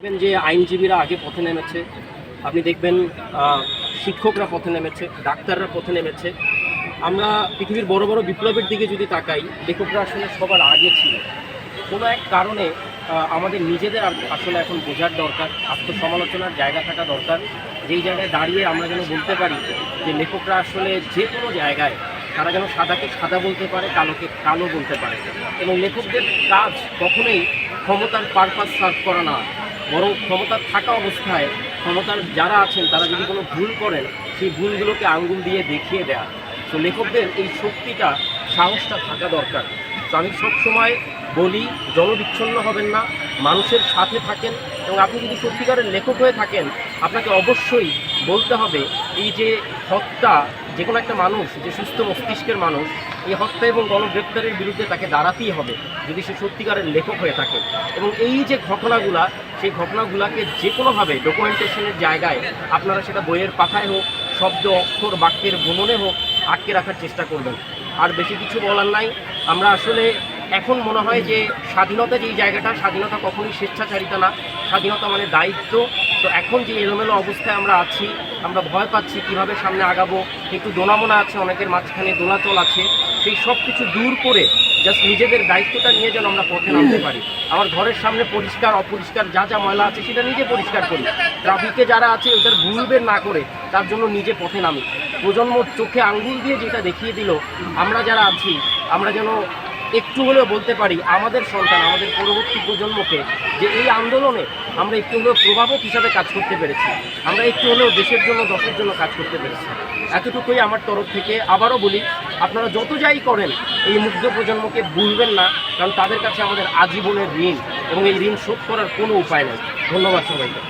দেখবেন যে আইনজীবীরা আগে পথে নেমেছে, আপনি দেখবেন শিক্ষকরা পথে নেমেছে, ডাক্তাররা পথে নেমেছে। আমরা পৃথিবীর বড় বড় বিপ্লবের দিকে যদি তাকাই, লেখকরা আসলে সবার আগে ছিল। কোনো এক কারণে আমাদের নিজেদের আসলে এখন বোঝার দরকার, আত্মসমালোচনার জায়গা থাকা দরকার, যেই জায়গায় দাঁড়িয়ে আমরা যেন বলতে পারি যে লেখকরা আসলে যে কোনো জায়গায় তারা যেন সাদাকে সাদা বলতে পারে, কালোকে কালো বলতে পারে। এবং লেখকদের কাজ কখনোই ক্ষমতার পারপাস সার্ভ করা না, বরং ক্ষমতা থাকা অবস্থায় ক্ষমতার যারা আছেন তারা যদি কোনো ভুল করেন সেই ভুলগুলোকে আঙ্গুল দিয়ে দেখিয়ে দেয়া। তো লেখকদের এই শক্তিটা, সাহসটা থাকা দরকার। তো আমি সবসময় বলি, জনবিচ্ছন্ন হবেন না, মানুষের সাথে থাকেন। এবং আপনি যদি সত্যিকারের লেখক হয়ে থাকেন, আপনাকে অবশ্যই বলতে হবে এই যে হত্যা, যে কোনো একটা মানুষ যে সুস্থ মস্তিষ্কের মানুষ, এই হত্যা এবং গণগ্রেপ্তারের বিরুদ্ধে তাকে দাঁড়াতেই হবে যদি সে সত্যিকারের লেখক হয়ে থাকে। এবং এই যে ঘটনাগুলা, সেই ঘটনাগুলাকে যে কোনোভাবে ডকুমেন্টেশনের জায়গায় আপনারা সেটা বইয়ের পাতায় হোক, শব্দ অক্ষর বাক্যের বুননে হোক, আটকে রাখার চেষ্টা করবেন। আর বেশি কিছু বলার নাই। আমরা আসলে এখন মনে হয় যে স্বাধীনতা যেই জায়গাটা, স্বাধীনতা কখনোই স্বেচ্ছাচারিতা না, স্বাধীনতা মানে দায়িত্ব। তো এখন যে এলোমেলো অবস্থায় আমরা আছি, আমরা ভয় পাচ্ছি কিভাবে সামনে আগাবো, একটু দোলামোনা আছে, অনেকের মাঝখানে দোলাচল আছে, সেই সব কিছু দূর করে জাস্ট নিজেদের দায়িত্বটা নিয়ে যেন আমরা পথে নামতে পারি। আমার ঘরের সামনে পরিষ্কার অপরিষ্কার যা যা ময়লা আছে সেটা নিজে পরিষ্কার করি, ট্রাফিকে যারা আছে ওদের ভুল বের না করে তার জন্য নিজে পথে নামি। প্রজন্ম চোখে আঙ্গুল দিয়ে যেটা দেখিয়ে দিল, আমরা যারা আছি আমরা যেন একটু হলেও বলতে পারি আমাদের সন্তান, আমাদের পরবর্তী প্রজন্মকে, যে এই আন্দোলনে আমরা একটু হলেও প্রভাবক হিসাবে কাজ করতে পেরেছি, আমরা একটু হলেও দেশের জন্য দশের জন্য কাজ করতে পেরেছি। এতটুকুই আমার তরফ থেকে। আবারও বলি, আপনারা যত যাই করেন এই মুগ্ধ প্রজন্মকে ভুলবেন না, কারণ তাদের কাছে আমাদের আজীবনের ঋণ, এবং এই ঋণ শোধ করার কোনো উপায় নেই। ধন্যবাদ সবাইকে।